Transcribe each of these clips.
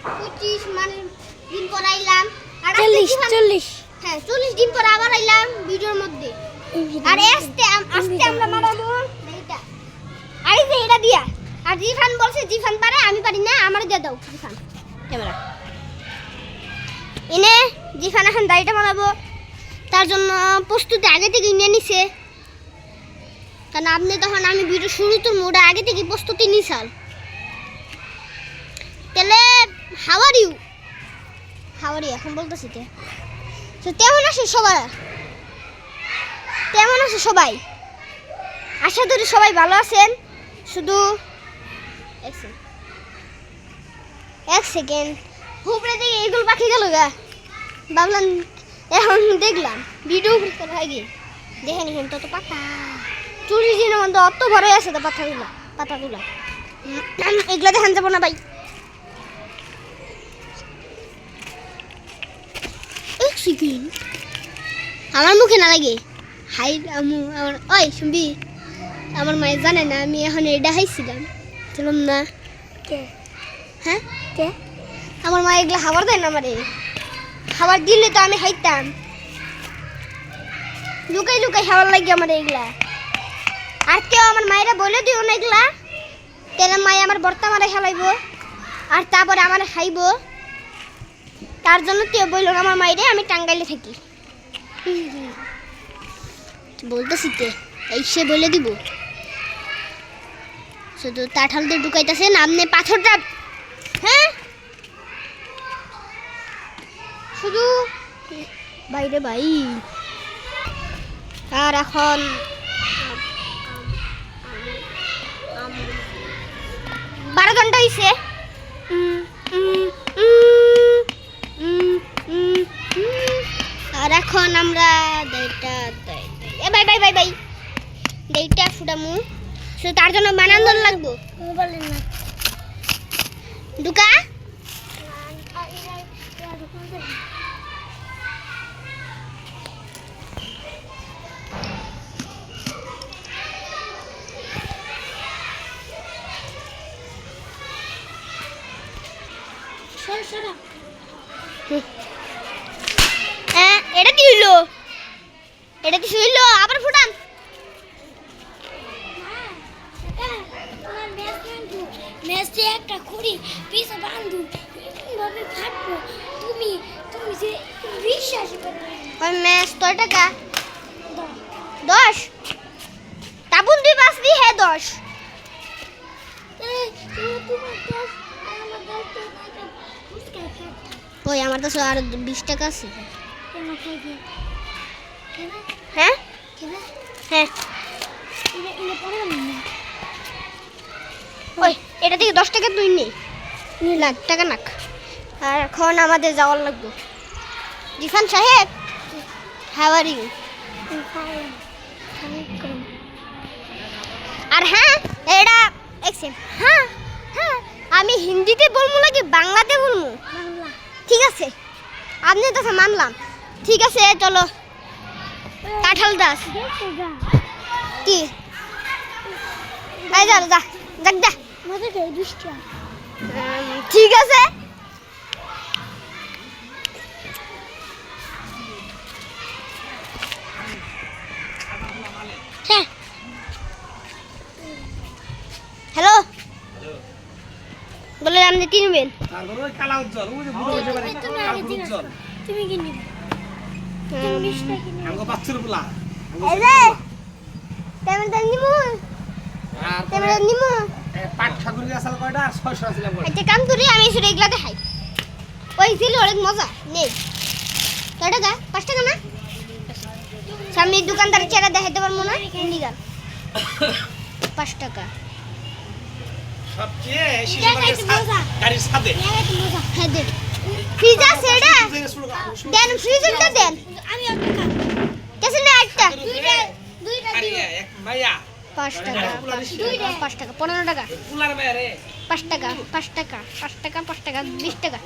25 মানে দিন পর আইলাম। 40 হ্যাঁ 40 দিন পর আবার আইলাম ভিডিওর মধ্যে। আর আস্তে আমরা মারাবো এইটা। আই যে এটা দিয়া। আর জিফান বলছে জিফান পারে, আমি পারি না, আমার দিয়ে দাও জিফান ক্যামেরা। এনে জিফান এখন দাড়িটা মারাবো, তার জন্য প্রস্তুতি আগে থেকে নিয়ে নিছে। কারণ আপনি তখন আমি ভিডিও শুরু তো মোড়ে আগে থেকে প্রস্তুতি নিছাল। তাহলে হাউ আর ইউ এখন বলতেছি তো কেমন আছে সবাই? কেমন আছে সবাই? আশা করি সবাই ভালো আছেন। শুধু এক সেকেন্ড উপরে দিকে এগুলো পাখি গেল গা, ভাবলাম এখন দেখলাম ভিডিও করতে লাগে, দেখে নিন তত পাতা 40 দিনের মধ্যে অত ভরে আছে তো পাতাগুলো এগুলো দেখান যাবো না ভাই। এক সেকেন্ড আমার মুখে না লাগে। হাই আমার ওই শুনবি, আমার মায়ের জানে না আমি এখন এটা হাইছিলাম ছিলাম না। হ্যাঁ আমার মা এগুলো খাবার দেয় না আমারে, খাবার দিলে তো আমি খাইতাম। লুকাই খাবার লাগে আমার এগুলা। আর কেউ আমার মায়েরা বলে দিও না এগুলা, তাহলে মায়ে আমার বর্তা মারে খেলাইব আর তারপরে আমার খাইব। তার জন্য কেউ বলল আমার মায়েরে, আমি টাঙ্গাইলে থাকি বলতেছি এই সে বলে দিব। শুধু কাঁঠাল দিয়ে ঢুকাইতেছেন আপনি পাথরটা। হ্যাঁ শুধু বাইরে ভাই। আর এখন 12 ঘন্টা হয়েছে। আর এখন আমরা বাই দেইটা ফুটামু, শুধু তার জন্য বানান্দন লাগবো। ঢুকা এটা কি হইলো? আবার ফুটান। মেসে একটা খুঁড়ি পিছে বান্ধু ভাবে ফাটবো। তুমি যে বিশ্বাস করবে। ওই ম্যাচ তো টাকা 10 তাবুন দুই পাঁচ দি হে 10। ওই আমার কাছে আর 20 টাকা আছে। হ্যাঁ ওই এটা থেকে 10 টাকা তুই নে, লাখ টাকা নাক। আর এখন আমাদের যাওয়ার লাগবে। জিফান সাহেব হাউ আর ইউ? আর হ্যাঁ এটা হ্যাঁ আমি হিন্দিতে বলবো নাকি বাংলাতে বলবো? ঠিক আছে আপনি তো মানলাম। ঠিক আছে চলো কাঁঠাল দাস কি যা ঠিক আছে। হ্যালো বলে আপনি কি নেবেন? তুমি কি নিবে? আমি শুধু এগুলা দেখাই। ওই ছিল অনেক মজা নেই। 5 টাকা না সামনে দোকানদারের চেহারা দেখাইতে পারবো না। 5 টাকা ফ্রিজ আছে দেন, ফ্রিজটা দেন। আমি কেসে না একটা 5 টাকা 15 টাকা 5 টাকা 20 টাকা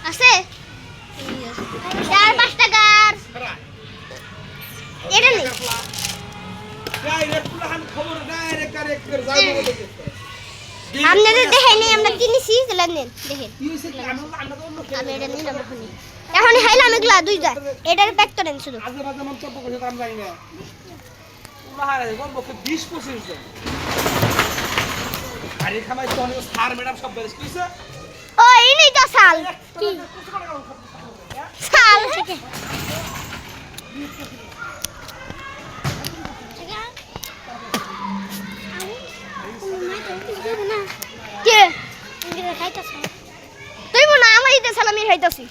আছে। আর 5 টাকার এটা নেই। আপনাদের দেখাইনি আমরা কিনেছি দিলেন নেন দেখেন আমি এটা নিলাম এখনই খাইলাম এগুলা দুইটা এটার প্যাক করেন শুধু আজে বাজে মন্তব্য করছে তো আমি জানি না মহারাজ কমপক্ষে 20-25 জন আরে খামাই তো অনেক স্যার ম্যাডাম সব বেরিয়ে কইছে ও এই নেই তো সাল কি সাল কে তুই মনে আমার ইতে সালামি খাইতাছি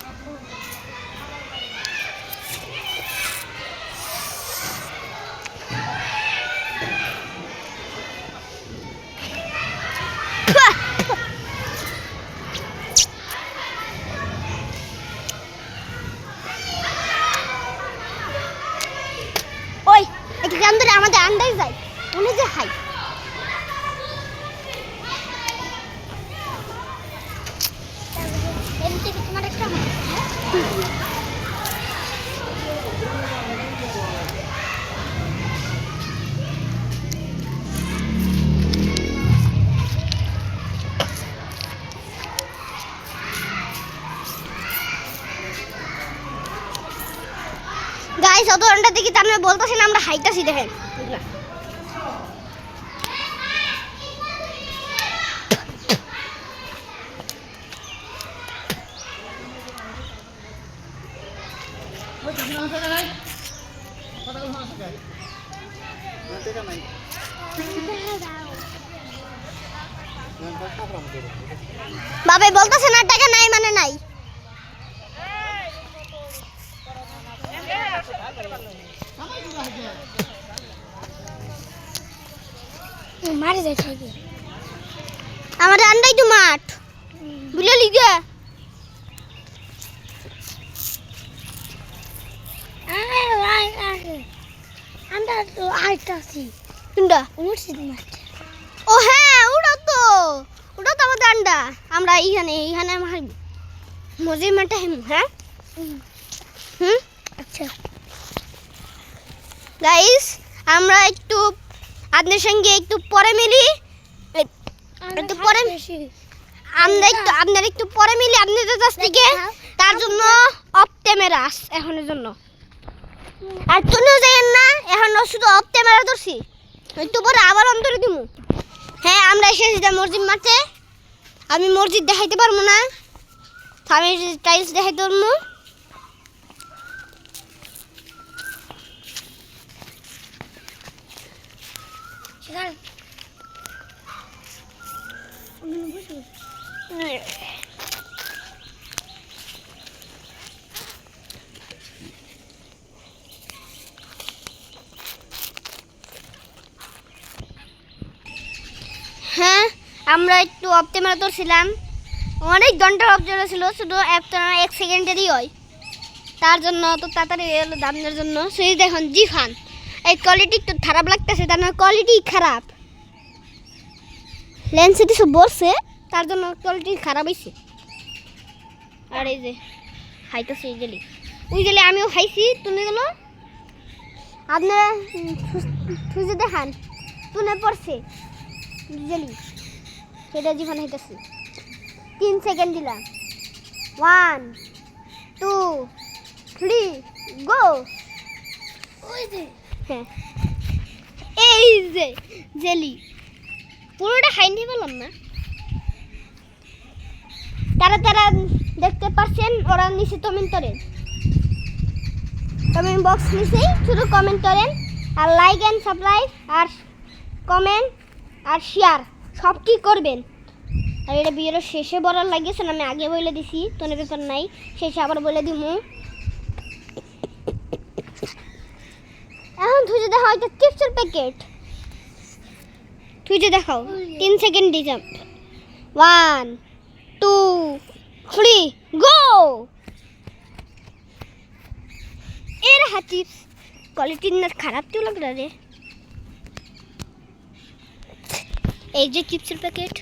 ওই একটু জান ধরে আমাদের আন্ডাই যায় উনি যে হাই এমনি কি তোমার একটা গাইস অত ঘন্টা দেখি তার মানে বলতেছেন আমরা হাইতাছি দেখেন বাবা বলতেছে না টাকা নাই মানে নাই মারে যায় থেকে আমার আন্ডাই তো মাঠ বুঝলে লিগে আমরা তো আইতাছি কোনটা উঠছি মাঠ ও হ্যাঁ ওটা তো আমাদের আন্ডা আমরা এইখানে মজির মাঠে হেমু হ্যাঁ হুম আচ্ছা গাইস আমরা একটু আপনাদের সঙ্গে একটু পরে মিলি একটু পরে আপনার একটু পরে মিলি আপনাদের কাছ থেকে তার জন্য অফ ক্যামেরা এখনের জন্য আর তুমিও যাইয়েন না এখন শুধু অফ ক্যামেরা ধরছি একটু পরে আবার অন্তরে দিমু হ্যাঁ আমরা এসেছি মসজিদ মাঠে আমি মসজিদ দেখাইতে পারবো না আমি টাইলস দেখাইতে পারবো হ্যাঁ আমরা একটু অপটিমাল করছিলাম অনেক ঘন্টার অপটিমাল ছিল শুধু এক সেকেন্ডেরই হয় তার জন্য তো তাড়াতাড়ি এলো দামের জন্য সেই দেখুন জি খান এই কোয়ালিটি একটু খারাপ লাগতেছে তার না কোয়ালিটি খারাপ লেন্সে কিছু বসছে তার জন্য কোয়ালিটি খারাপ হয়েছে আর এই যে খাইতেছে ওই গেলে আমিও খাইছি তুলে গেল আপনারা খুঁজে দেখান তুলে পড়ছে জেলি সেটা জীবন খাইতেছি 3 সেকেন্ড দিলাম 1 2 3 গো ওই যে হ্যাঁ এই যে জেলি পুরোটা খাইনি বললাম না তারা দেখতে পাচ্ছেন ওরা নিচে কমেন্ট করেন কমেন্ট বক্স নিচে শুধু কমেন্ট করেন আর লাইক এন্ড সাবস্ক্রাইব আর কমেন্ট আর শেয়ার সব কি করবেন আর এটা বিয়ের শেষে বলার লাগিয়েছেন আমি আগে বলে দিছি তোনে ব্যাপার নাই শেষে আবার বলে দিমু এখন তুই যে দেখাও এটা চিপসের প্যাকেট তুই যে দেখাও 3 সেকেন্ড দিয়ে যাও 1 2 3 গো এর হাতি কোয়ালিটি না খারাপ তো লাগ রে এই যে চিপসের প্যাকেট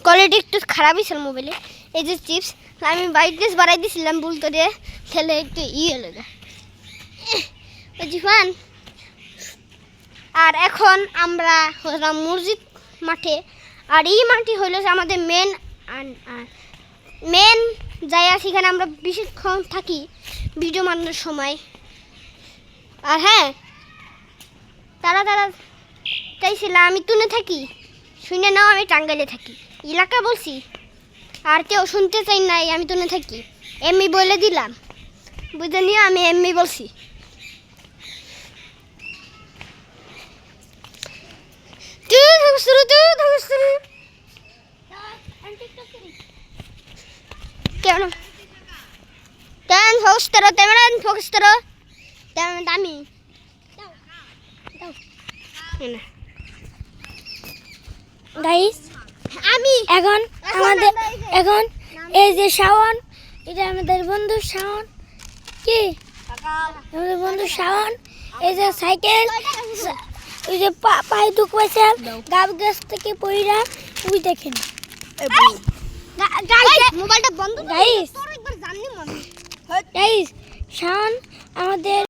কোয়ালিটি একটু খারাপই ছিল মোবাইলে এই যে চিপস আমি ব্রাইটনেস বাড়াই দিয়েছিলাম বলতে রে খেলে একটু হলো না জিফান আর এখন আমরা মসজিদ মাঠে। আর এই মাঠটি হইল যে আমাদের মেন জায়গা, সেখানে আমরা বেশিক্ষণ থাকি ভিডিও বানানোর সময়। আর হ্যাঁ, তারা চাইছিল আমি তুনে থাকি, শুনে নাও আমি টাঙ্গাইলে থাকি, এলাকা বলছি। আর কেউ শুনতে চাই নাই আমি তুনে থাকি, এমনি বলে দিলাম, বুঝে নিয়ে আমি এমনি বলছি। কেন ফোকাস করো, তেমন ফোকাস করো, তেমন আমি গাইস আমি এখন এই যে শাওন, এটা আমাদের বন্ধু শাওন। কি আমাদের বন্ধু শাওন। এই যে সাইকেল, ওই যে পায়ে দুঃখ পাইছে গাছ গাছ থেকে পইরা, ওই দেখেন মোবাইলটা বন্ধ। গাইস শাওন আমাদের